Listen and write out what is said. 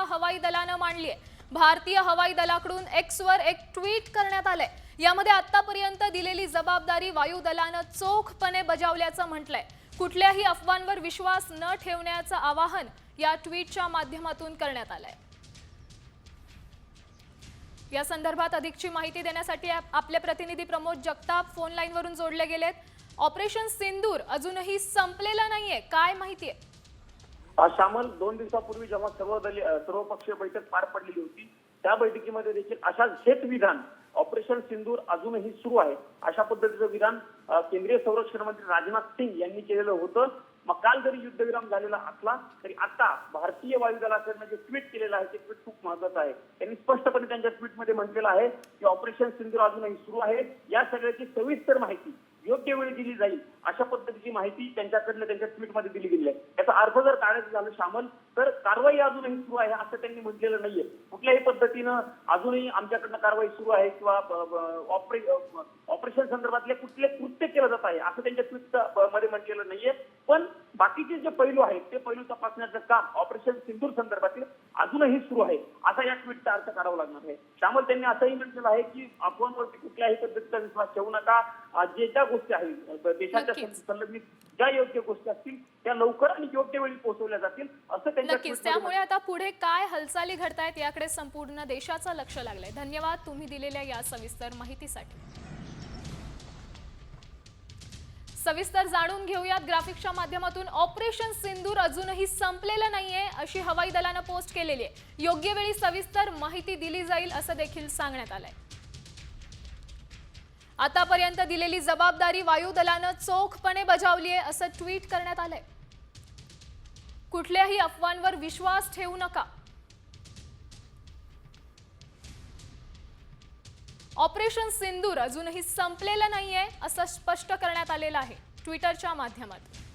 हवाई दलानं मांडली आहे। भारतीय हवाई दलाकडून एक्सवर एक ट्विट करण्यात आलंय। यामध्ये आतापर्यंत दिलेली जबाबदारी वायुदलानं चोखपणे बजावल्याचं म्हटलंय। कुठल्याही अफवांवर विश्वास न ठेवण्याचं आवाहन या ट्विटच्या माध्यमातून करण्यात आलंय। या संदर्भात अधिकची माहिती देण्यासाठी आपले प्रतिनिधी प्रमोद जगताप फोन लाईनवरून जोडले गेलेत। ऑपरेशन सिंदूर अजूनही संपलेलं नाहीये, काय माहिती आहे? श्यामल, 2 दिवसापूर्वी जेव्हा सर्वपक्षीय बैठक पार पडलेली होती, त्या बैठकीमध्ये देखील हेच विधान ऑपरेशन सिंदूर अजूनही सुरू आहे अशा पद्धतीचं विधान केंद्रीय संरक्षण मंत्री राजनाथ सिंग यांनी केलेलं होतं। मग काल जरी युद्धविराम झालेला असला तरी आता भारतीय वायुदलाकडनं जे ट्विट केलेलं आहे ते ट्विट खूप महत्त्वाचं आहे। त्यांनी स्पष्टपणे त्यांच्या ट्विटमध्ये म्हटलेलं आहे की ऑपरेशन सिंदूर अजूनही सुरू आहे। या सगळ्याची सविस्तर माहिती योग्य वेळी दिली जाईल अशा पद्धतीची माहिती त्यांच्याकडनं त्यांच्या ट्विटमध्ये दिली गेली आहे। याचा अर्थ जर काढायचं झालं श्यामल, तर कारवाई अजूनही सुरू आहे असं त्यांनी म्हटलेलं नाहीये। कुठल्याही पद्धतीनं अजूनही आमच्याकडनं कारवाई सुरू आहे किंवा ऑपरेशन संदर्भातले कुठले कृत्य केलं जात आहे असं त्यांच्या ट्विट मध्ये म्हटलेलं नाहीये। पण बाकीचे जे पैलू आहेत ते पैलू तपासण्याचं काम ऑपरेशन सिंदूर संदर्भातील अजूनही सुरू आहे असा या ट्विटचा अर्थ काढावा लागणार आहे। श्यामल, त्यांनी असंही म्हटलेलं आहे की अफवांवरती कुठल्याही पद्धतीचा विश्वास ठेवू नका। ज्या गोष्टी आहेत देशाच्या संलग्नित ज्या योग्य गोष्टी असतील त्या लवकर आणि योग्य वेळी पोहोचवल्या जातील असं त्यांच्या नक्कीच। त्यामुळे आता पुढे काय हालचाली घडतायत याकडे संपूर्ण देशाचं लक्ष लागलंय। धन्यवाद तुम्ही दिलेल्या या सविस्तर माहितीसाठी। सविस्तर जाणून घेऊयात ग्राफिक्सच्या माध्यमातून। ऑपरेशन सिंदूर अजूनही संपलेलं नाहीये अशी हवाई दलानं पोस्ट केलेली आहे। योग्य वेळी सविस्तर माहिती दिली जाईल असं देखील सांगण्यात आलंय। आतापर्यंत दिलेली जबाबदारी वायुदलानं चोखपणे बजावली आहे असं ट्विट करण्यात आलंय। कुठल्याही अफवांवर विश्वास ठेवू नका। ऑपरेशन सिंदूर अजूनही संपलेलं नाहीये असं स्पष्ट करण्यात आलेलं आहे ट्विटरच्या माध्यमातून।